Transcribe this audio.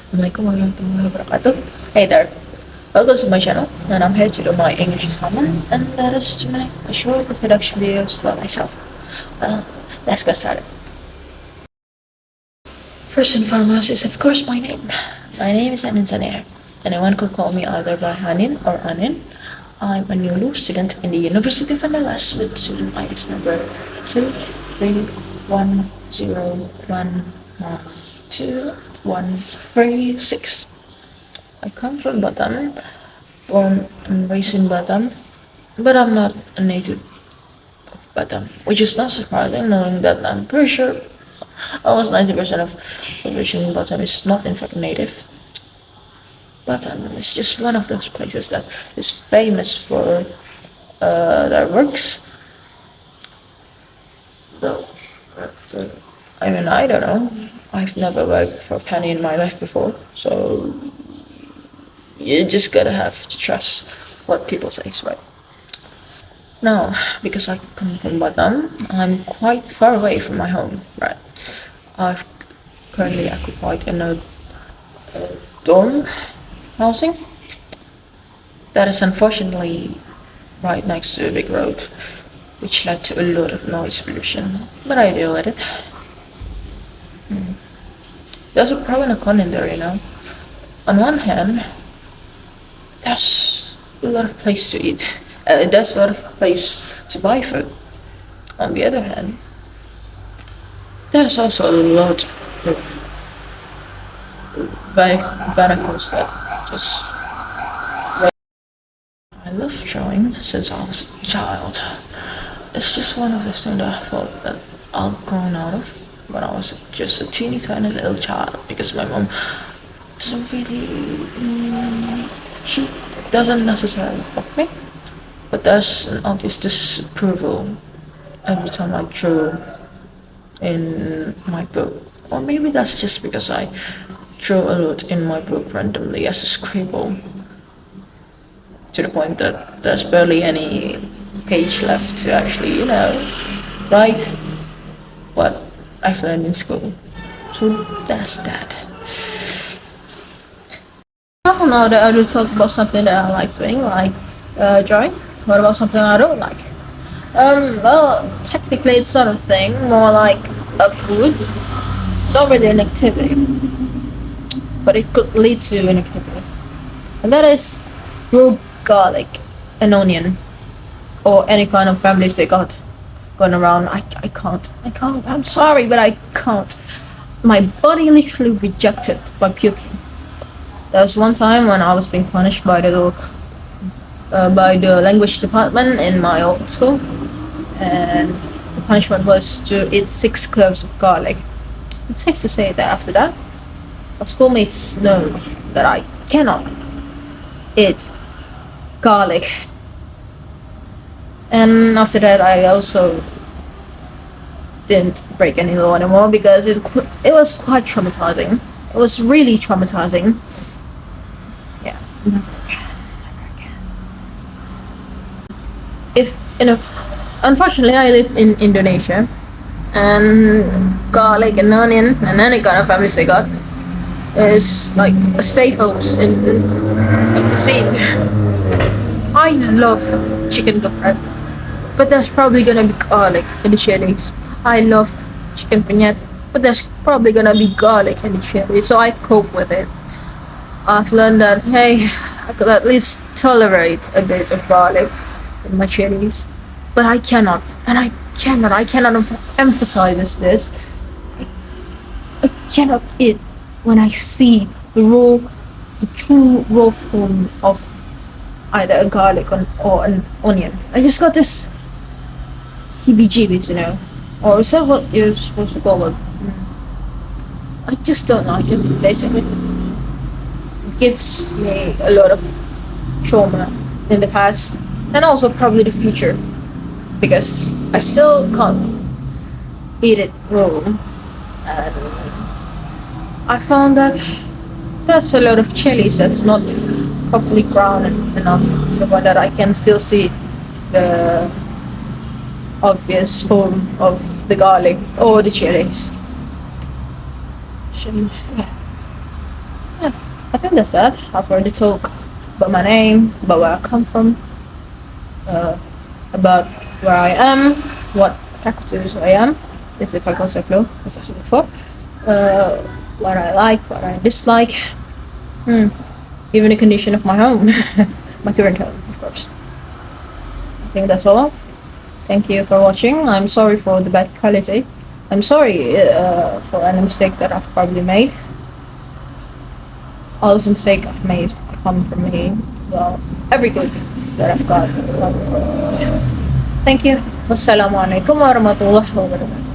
Assalamualaikum warahmatullahi wabarakatuh. Hey there, welcome to my channel, and I'm here to do my English assignment, and that is to make a short introduction videos about myself. Well, let's get started. First and foremost is of course my name. My name is Anin Zanir. Anyone could call me either by Hanin or Anin. I'm a new student in the University of Andalas with student ID number 23110121336. I come from Batam, born and raised in Batam, but I'm not a native of Batam, which is not surprising knowing that I'm pretty sure almost 90% of population in Batam is not in fact native. Batam is just one of those places that is famous for their works. Though, I mean, I don't know. I've never worked for a penny in my life before, so you just gotta have to trust what people say, right? Now, because I come from Batam, I'm quite far away from my home, right? I've currently occupied in a dorm housing that is unfortunately right next to a big road, which led to a lot of noise pollution, but I deal with it. There's a pro and a con in there, you know. On one hand, there's a lot of place to eat. There's a lot of place to buy food. On the other hand, there's also a lot of vehicles that just. I love drawing since I was a child. It's just one of those things that I thought that I'll grown out of when I was just a teeny tiny little child, because my mom doesn't really. She doesn't necessarily block me, but there's an obvious disapproval every time I draw in my book. Or maybe that's just because I draw a lot in my book randomly as a scribble, to the point that there's barely any page left to actually, write what I've learned in school. So that's that. Well, now that I will talk about something that I like doing, like drawing. What about something I don't like? Well, technically it's not a thing, more like a food. It's not really an activity, but it could lead to an activity. And that is raw garlic and onion, or any kind of families they got going around. I can't. I'm sorry, but I can't. My body literally rejected by puking. There was one time when I was being punished by the language department in my old school, and the punishment was to eat 6 cloves of garlic. It's safe to say that after that, my schoolmates know that I cannot eat garlic. And after that, I also didn't break any law anymore, because it was quite traumatizing. It was really traumatizing. Yeah, never again. Unfortunately, I live in Indonesia, and garlic and onion and any kind of families they got is like a staples in the cuisine. I love chicken geprek, but there's probably gonna be garlic in the chilies. I love chicken penyet, but there's probably gonna be garlic in the chili, so I cope with it. I've learned that, hey, I could at least tolerate a bit of garlic in my chilies, but I cannot emphasize this. I cannot eat when I see the true raw form of either a garlic or an onion. I just got this heebie-jeebies, or is that what you're supposed to call it? I just don't like it, basically. It gives me a lot of trauma in the past, and also probably the future, because I still can't eat it raw. And I found that there's a lot of chilies that's not properly ground enough to the point that I can still see the obvious form of the garlic or the chilies. Shame. Yeah. I think that's that. I've already talked about my name, about where I come from, about where I am, what faculties I am, as if I got so flow, as I said before, what I like, what I dislike, even the condition of my home, my current home, of course. I think that's all. Thank you for watching. I'm sorry for the bad quality. I'm sorry for any mistake that I've probably made. All the mistakes I've made come from me. Well, every good that I've got come from me. Thank you. Wassalamualaikum warahmatullahi wabarakatuh.